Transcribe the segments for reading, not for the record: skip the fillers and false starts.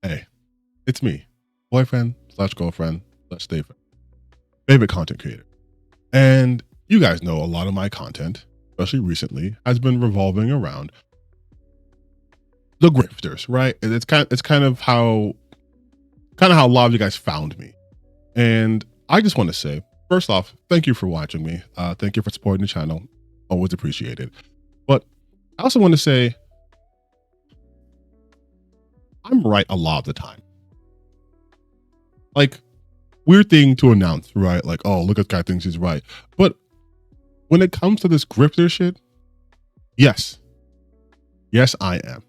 Hey, it's me, boyfriend slash girlfriend slash stay friend, favorite content creator. And you guys know a lot of my content, especially recently, has been revolving around the grifters, right? And it's kind of how a lot of you guys found me. And I just want to say, first off, thank you for watching me. Thank you for supporting the channel. Always appreciated. But I also want to say I'm right a lot of the time. Like, weird thing to announce, right? Like, oh, look at this guy thinks he's right. But when it comes to this grifter shit, yes, I am.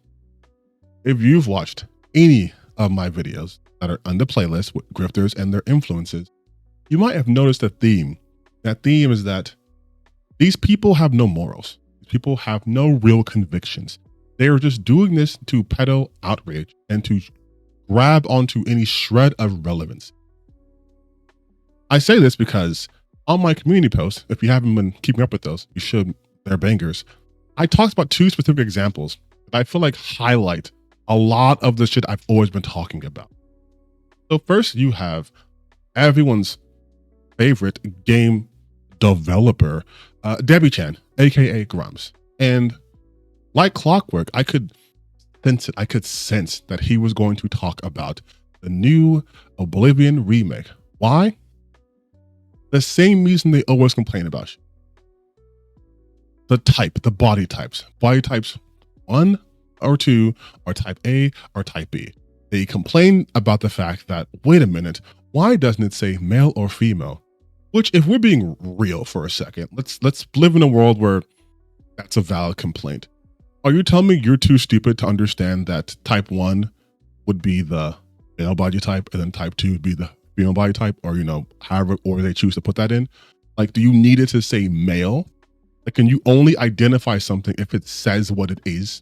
If you've watched any of my videos that are on the playlist with grifters and their influences, you might have noticed a theme. That theme is that these people have no morals. These people have no real convictions. They are just doing this to peddle outrage and to grab onto any shred of relevance. I say this because on my community posts, if you haven't been keeping up with those, you should, they're bangers. I talked about two specific examples that I feel like highlight a lot of the shit I've always been talking about. So first, you have everyone's favorite game developer, Debbie Chan, aka Grummz. And like clockwork, I could sense it. I could sense that he was going to talk about the new Oblivion remake. Why? The same reason they always complain about. The body types. Body types 1 or 2 or type A or type B. They complain about the fact that, wait a minute, why doesn't it say male or female? Which, if we're being real for a second, let's live in a world where that's a valid complaint. Are you telling me you're too stupid to understand that type 1 would be the male body type and then type 2 would be the female body type, or, you know, however order they choose to put that in? Like, do you need it to say male? Like, can you only identify something if it says what it is?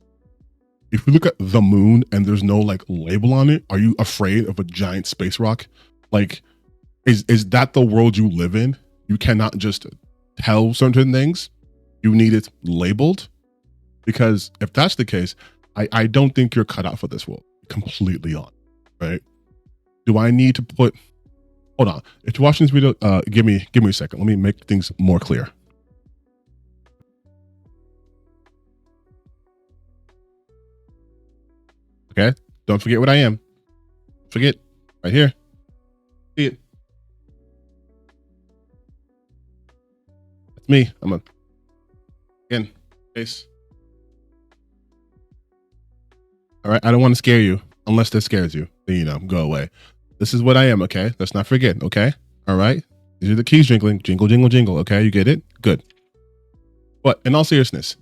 If you look at the moon and there's no like label on it, are you afraid of a giant space rock? Like, is that the world you live in? You cannot just tell certain things. You need it labeled. Because if that's the case, I don't think you're cut out for this world. Completely on, right? Do I need to put, hold on. If you're watching this video, give me a second. Let me make things more clear. Okay, don't forget what I am. Forget, right here. See it. That's me. I'm a, again, face. All right, I don't want to scare you unless this scares you. Then, you know, go away. This is what I am, okay? Let's not forget, okay? All right? These are the keys jingling. Jingle, jingle, jingle, okay? You get it? Good. But in all seriousness,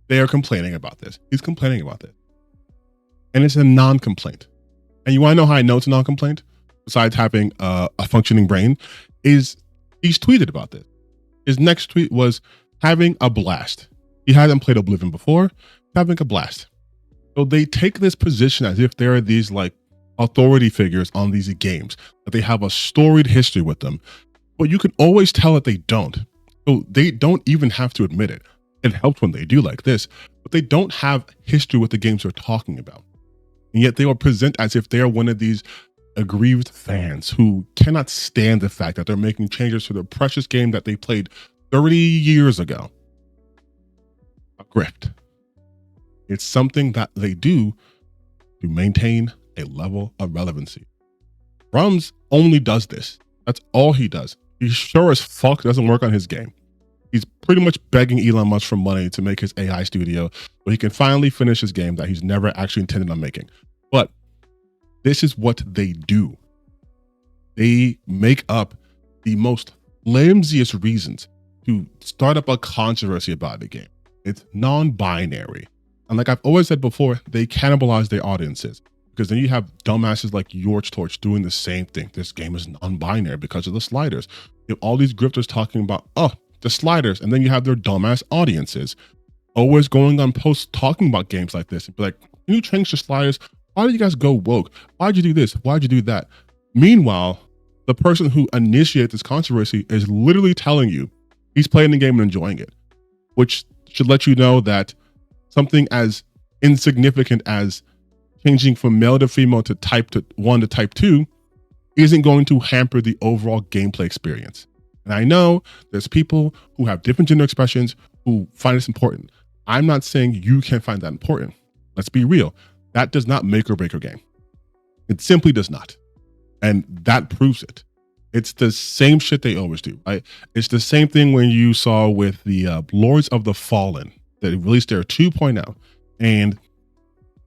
they are complaining about this. He's complaining about this. And it's a non-complaint. And you want to know how I know it's a non-complaint? Besides having a functioning brain, is he's tweeted about this. His next tweet was having a blast. He hadn't played Oblivion before, having a blast. So they take this position as if there are these like authority figures on these games, that they have a storied history with them. But you can always tell that they don't. So they don't even have to admit it. It helps when they do like this, but they don't have history with the games they're talking about. And yet they will present as if they are one of these aggrieved fans who cannot stand the fact that they're making changes to their precious game that they played 30 years ago. A grift. It's something that they do to maintain a level of relevancy. Grummz only does this. That's all he does. He sure as fuck doesn't work on his game. He's pretty much begging Elon Musk for money to make his AI studio so he can finally finish his game that he's never actually intended on making. But this is what they do. They make up the most flimsiest reasons to start up a controversy about the game. It's non-binary. And like I've always said before, they cannibalize their audiences, because then you have dumbasses like Yorch Torch doing the same thing. This game is non-binary because of the sliders. You have all these grifters talking about, oh, the sliders, and then you have their dumbass audiences always going on posts talking about games like this and be like, can you change the sliders? Why did you guys go woke? Why'd you do this? Why'd you do that? Meanwhile, the person who initiated this controversy is literally telling you he's playing the game and enjoying it, which should let you know that something as insignificant as changing from male to female to type 1 to type 2 isn't going to hamper the overall gameplay experience. And I know there's people who have different gender expressions who find this important. I'm not saying you can't find that important. Let's be real. That does not make or break your game. It simply does not. And that proves it. It's the same shit they always do, right? It's the same thing when you saw with the Lords of the Fallen that released their 2.0. And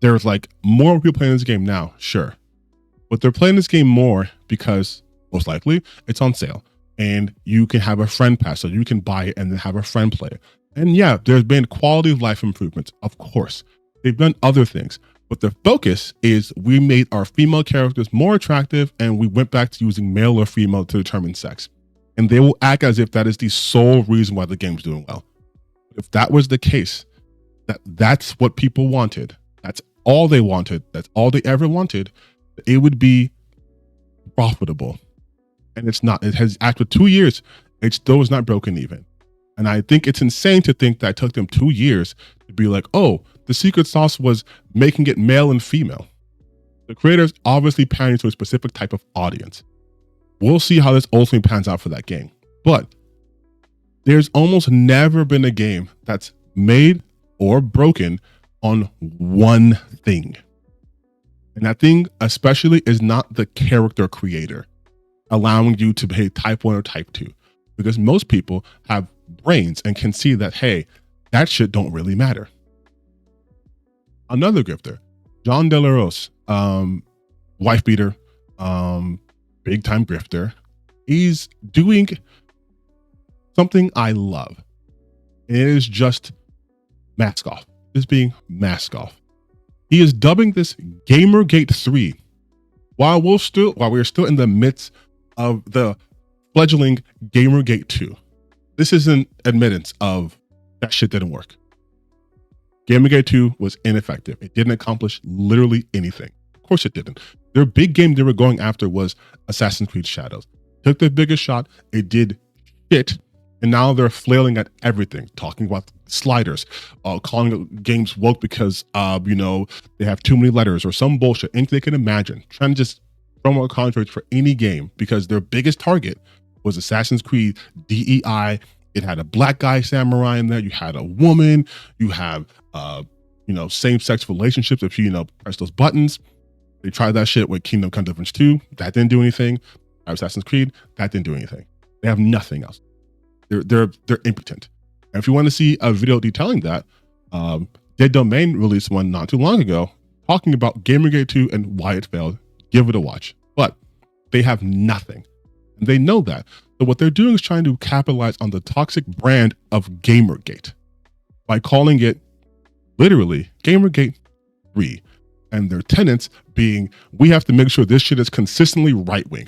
there's like more people playing this game now, sure. But they're playing this game more because most likely it's on sale and you can have a friend pass, so you can buy it and then have a friend play it. And yeah, there's been quality of life improvements, of course. They've done other things, but the focus is we made our female characters more attractive and we went back to using male or female to determine sex. And they will act as if that is the sole reason why the game's doing well. If that was the case, that's what people wanted. That's all they wanted. That's all they ever wanted. It would be profitable. And it's not. It has, after 2 years, it still is not broken even. And I think it's insane to think that it took them 2 years to be like, oh, the secret sauce was making it male and female. The creators obviously pandering to a specific type of audience. We'll see how this ultimately pans out for that game. But there's almost never been a game that's made or broken on one thing. And that thing especially is not the character creator allowing you to be type 1 or type 2. Because most people have brains and can see that, hey, that shit don't really matter. Another grifter, John De La Rose, wife beater, big time grifter. He's doing something I love. It is just mask off. Just being mask off. He is dubbing this Gamergate 3 while we're still in the midst of the fledgling Gamergate 2. This is an admittance of that shit didn't work. Gamergate 2 was ineffective. It didn't accomplish literally anything. Of course it didn't. Their big game they were going after was Assassin's Creed Shadows. Took the biggest shot. It did shit. And now they're flailing at everything, talking about sliders, calling games woke because, they have too many letters or some bullshit, anything they can imagine. Trying to just throw out contracts for any game because their biggest target was Assassin's Creed DEI. It had a black guy samurai in there. You had a woman. You have, same-sex relationships. If you, press those buttons. They tried that shit with Kingdom Come Deliverance 2. That didn't do anything. Assassin's Creed, that didn't do anything. They have nothing else. They're impotent. And if you want to see a video detailing that, Dead Domain released one not too long ago talking about Gamergate 2 and why it failed. Give it a watch. But they have nothing. And they know that. So what they're doing is trying to capitalize on the toxic brand of Gamergate by calling it literally Gamergate 3. And their tenets being, we have to make sure this shit is consistently right-wing.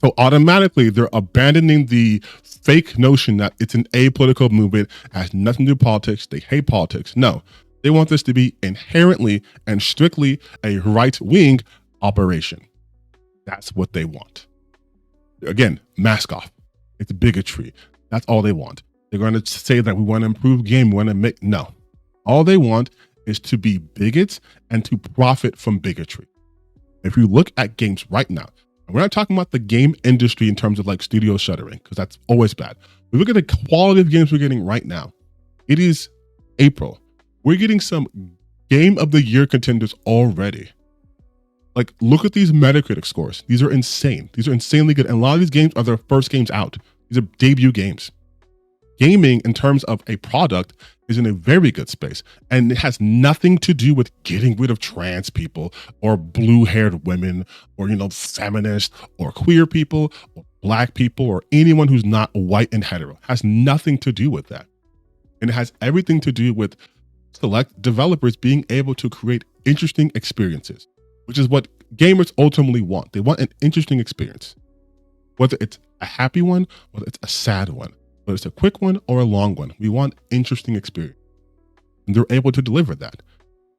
So automatically they're abandoning the fake notion that it's an apolitical movement, has nothing to do with politics, they hate politics. No, they want this to be inherently and strictly a right-wing operation. That's what they want. Again, mask off. It's bigotry. That's all they want. They're going to say that we want to improve game, we want to make, no. All they want is to be bigots and to profit from bigotry. If you look at games right now, and we're not talking about the game industry in terms of like studio shuttering, because that's always bad. We look at the quality of games we're getting right now. It is April. We're getting some game of the year contenders already. Like, look at these Metacritic scores. These are insane. These are insanely good. And a lot of these games are their first games out. These are debut games. Gaming in terms of a product is in a very good space. And it has nothing to do with getting rid of trans people or blue-haired women or, feminists or queer people or black people or anyone who's not white and hetero. It has nothing to do with that. And it has everything to do with select developers being able to create interesting experiences, which is what gamers ultimately want. They want an interesting experience, whether it's a happy one, whether it's a sad one, whether it's a quick one or a long one. We want interesting experience. And they're able to deliver that.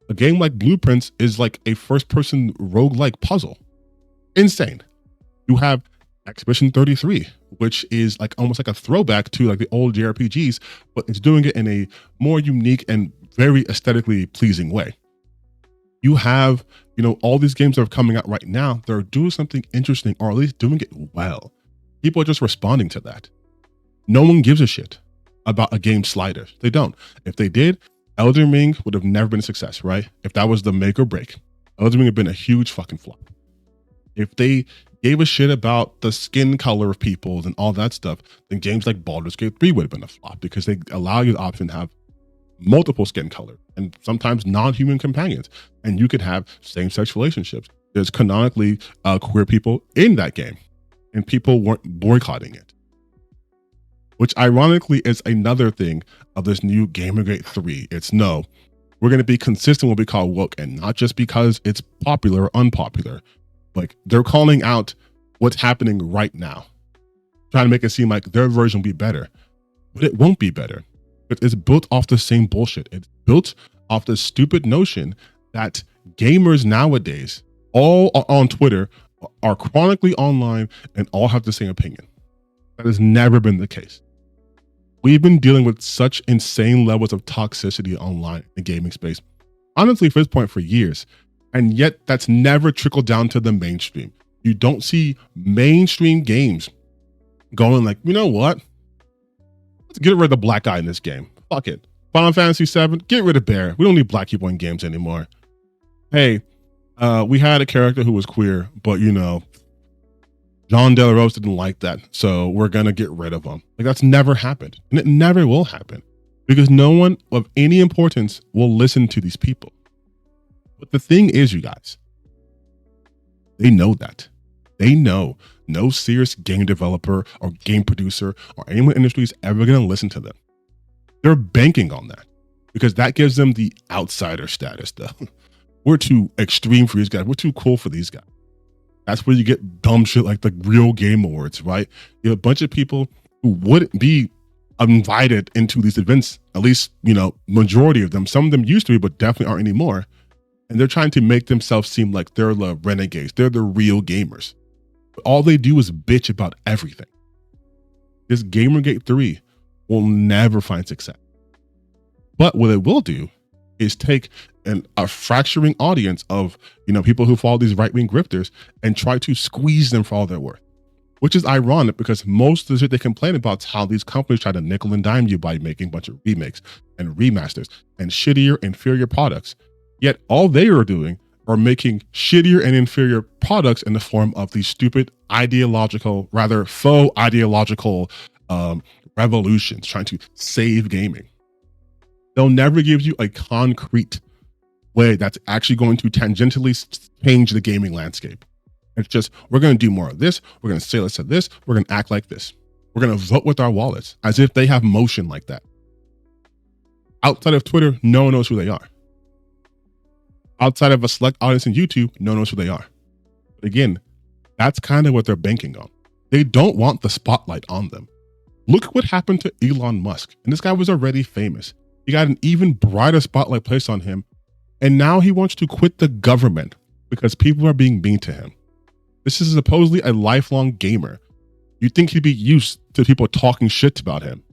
A game like Blueprints is like a first-person roguelike puzzle. Insane. You have Expedition 33, which is like almost like a throwback to like the old JRPGs, but it's doing it in a more unique and very aesthetically pleasing way. You have, all these games that are coming out right now, they're doing something interesting, or at least doing it well. People are just responding to that. No one gives a shit about a game slider. They don't. If they did, Elden Ring would have never been a success, right? If that was the make or break, Elden Ring would have been a huge fucking flop. If they gave a shit about the skin color of people and all that stuff, then games like Baldur's Gate 3 would have been a flop, because they allow you the option to have multiple skin color and sometimes non-human companions, and you could have same-sex relationships. There's canonically queer people in that game, and people weren't boycotting it, which ironically is another thing of this new Gamergate 3. It's no, we're going to be consistent with what we call woke, and not just because it's popular or unpopular. Like, they're calling out what's happening right now, trying to make it seem like their version will be better, but it won't be better. It's built off the same bullshit. It's built off the stupid notion that gamers nowadays, all on Twitter, are chronically online and all have the same opinion. That has never been the case. We've been dealing with such insane levels of toxicity online in the gaming space, honestly, for this point, for years. And yet that's never trickled down to the mainstream. You don't see mainstream games going like, you know what? Let's get rid of the black guy in this game. Fuck it. Final Fantasy VII, get rid of Bear. We don't need black people in games anymore. Hey, we had a character who was queer, but John De La Rose didn't like that, so we're gonna get rid of him. Like, that's never happened, and it never will happen, because no one of any importance will listen to these people. But the thing is, you guys, they know that. They know no serious game developer or game producer or anyone in the industry is ever going to listen to them. They're banking on that, because that gives them the outsider status, though. We're too extreme for these guys. We're too cool for these guys. That's where you get dumb shit like the Real Game Awards, right? You have a bunch of people who wouldn't be invited into these events, at least, majority of them. Some of them used to be, but definitely aren't anymore. And they're trying to make themselves seem like they're the renegades. They're the real gamers. But all they do is bitch about everything. This Gamergate 3 will never find success. But what it will do is take a fracturing audience of, people who follow these right-wing grifters and try to squeeze them for all they're worth. Which is ironic, because most of the shit they complain about is how these companies try to nickel and dime you by making a bunch of remakes and remasters and shittier, inferior products. Yet all they are doing are making shittier and inferior products in the form of these stupid faux ideological revolutions trying to save gaming. They'll never give you a concrete way that's actually going to tangentially change the gaming landscape. It's just, we're going to do more of this. We're going to say less of this. We're going to act like this. We're going to vote with our wallets, as if they have motion like that. Outside of Twitter, no one knows who they are. Outside of a select audience in YouTube, no one knows who they are. But again, that's kind of what they're banking on. They don't want the spotlight on them. Look at what happened to Elon Musk. And this guy was already famous. He got an even brighter spotlight placed on him. And now he wants to quit the government because people are being mean to him. This is supposedly a lifelong gamer. You'd think he'd be used to people talking shit about him,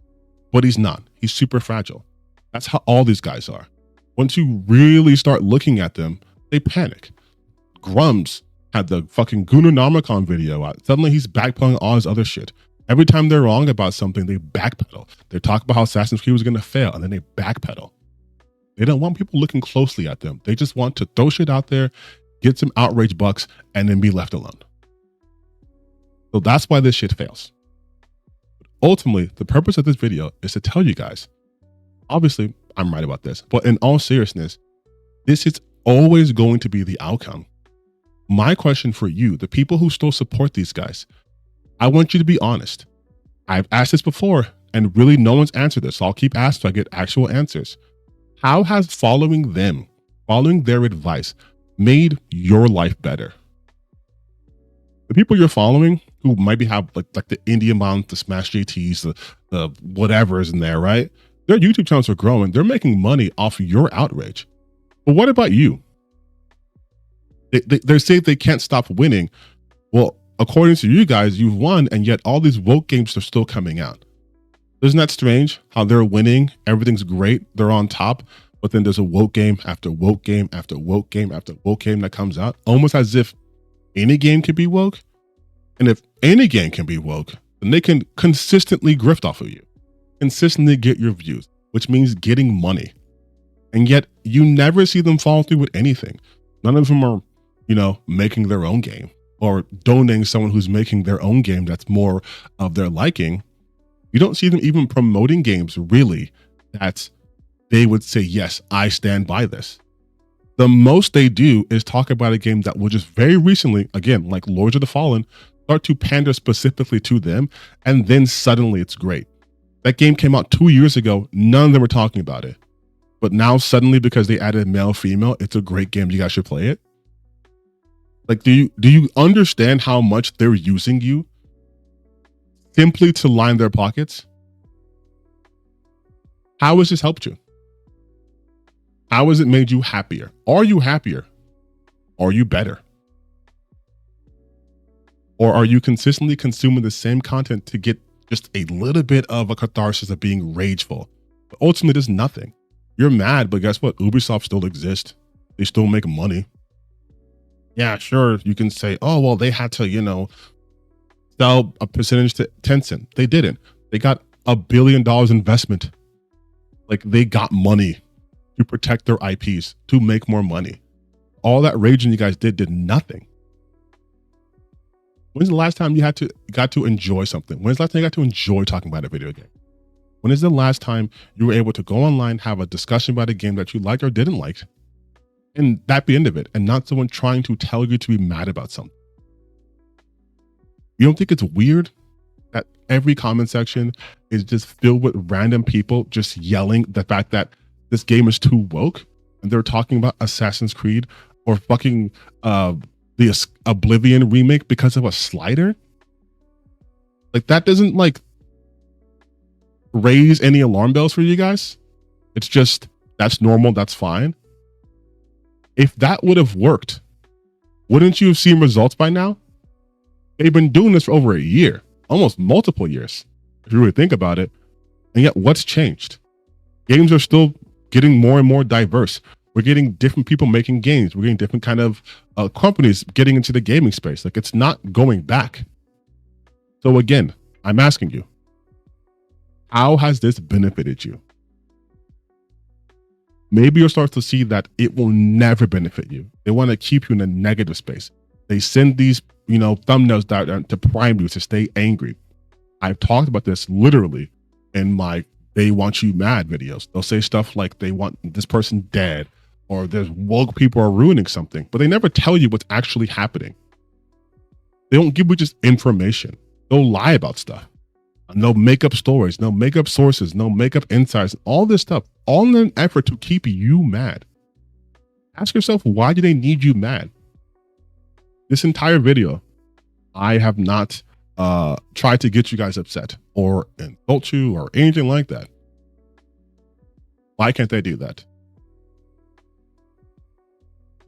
but he's not. He's super fragile. That's how all these guys are. Once you really start looking at them, they panic. Grummz had the fucking Gunnar video out. Suddenly he's backpedaling all his other shit. Every time they're wrong about something, they backpedal. They talk about how Assassin's Creed was going to fail, and then they backpedal. They don't want people looking closely at them. They just want to throw shit out there, get some outrage bucks, and then be left alone. So that's why this shit fails. But ultimately, the purpose of this video is to tell you guys, obviously, I'm right about this, but in all seriousness, this is always going to be the outcome. My question for you, the people who still support these guys, I want you to be honest. I've asked this before, and really no one's answered this, so I'll keep asking so I get actual answers. How has following them, following their advice, made your life better? The people you're following who maybe have like the Indian moms, the Smash JTs, the whatever's in there, right? Their YouTube channels are growing. They're making money off your outrage. But what about you? They say they can't stop winning. Well, according to you guys, you've won, and yet all these woke games are still coming out. Isn't that strange? How they're winning, everything's great, they're on top, But then there's a woke game after woke game after woke game after woke game that comes out, almost as if any game can be woke. And if any game can be woke, then they can consistently grift off of you, consistently get your views, which means getting money. And yet you never see them follow through with anything. None of them are, making their own game or donating someone who's making their own game that's more of their liking. You don't see them even promoting games really that they would say, yes, I stand by this. The most they do is talk about a game that will just very recently, again, like Lords of the Fallen, start to pander specifically to them, and then suddenly it's great. That game came out 2 years ago. None of them were talking about it. But now suddenly, because they added male, female, it's a great game. You guys should play it. Like, do you understand how much they're using you simply to line their pockets? How has this helped you? How has it made you happier? Are you happier? Are you better? Or are you consistently consuming the same content to get just a little bit of a catharsis of being rageful? But ultimately, there's nothing. You're mad, but guess what? Ubisoft still exists. They still make money. Yeah, sure. You can say, oh, well, they had to, sell a percentage to Tencent. They didn't. They got $1 billion investment. Like, they got money to protect their IPs, to make more money. All that raging you guys did nothing. When's the last time you got to enjoy something? When's the last time you got to enjoy talking about a video game? When is the last time you were able to go online, have a discussion about a game that you liked or didn't like, and that be the end of it, and not someone trying to tell you to be mad about something? You don't think it's weird that every comment section is just filled with random people just yelling the fact that this game is too woke, and they're talking about Assassin's Creed or fucking the Oblivion remake because of a slider? Like, that doesn't raise any alarm bells for you guys? It's just, that's normal, that's fine. If that would have worked, wouldn't you have seen results by now? They've been doing this for over a year, almost multiple years, if you really think about it. And yet, what's changed? Games are still getting more and more diverse. We're getting different people making games. We're getting different kind of companies getting into the gaming space. Like, it's not going back. So again, I'm asking you, how has this benefited you? Maybe you'll start to see that it will never benefit you. They want to keep you in a negative space. They send these, thumbnails down to prime you to stay angry. I've talked about this literally in my "They Want You Mad" videos. They'll say stuff like they want this person dead, or there's woke people are ruining something, but they never tell you what's actually happening. They don't give you just information. They'll lie about stuff. No make up stories, no make up sources, no make up insights, all this stuff, all in an effort to keep you mad. Ask yourself, why do they need you mad? This entire video, I have not tried to get you guys upset or insult you or anything like that. Why can't they do that?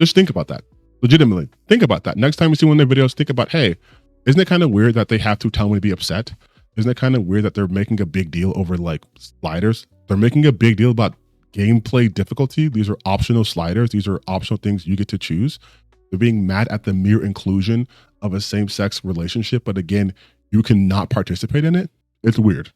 Just think about that. Legitimately, think about that. Next time you see one of their videos, think about, hey, isn't it kind of weird that they have to tell me to be upset? Isn't it kind of weird that they're making a big deal over sliders? They're making a big deal about gameplay difficulty. These are optional sliders. These are optional things you get to choose. They're being mad at the mere inclusion of a same-sex relationship, but again, you cannot participate in it. It's weird.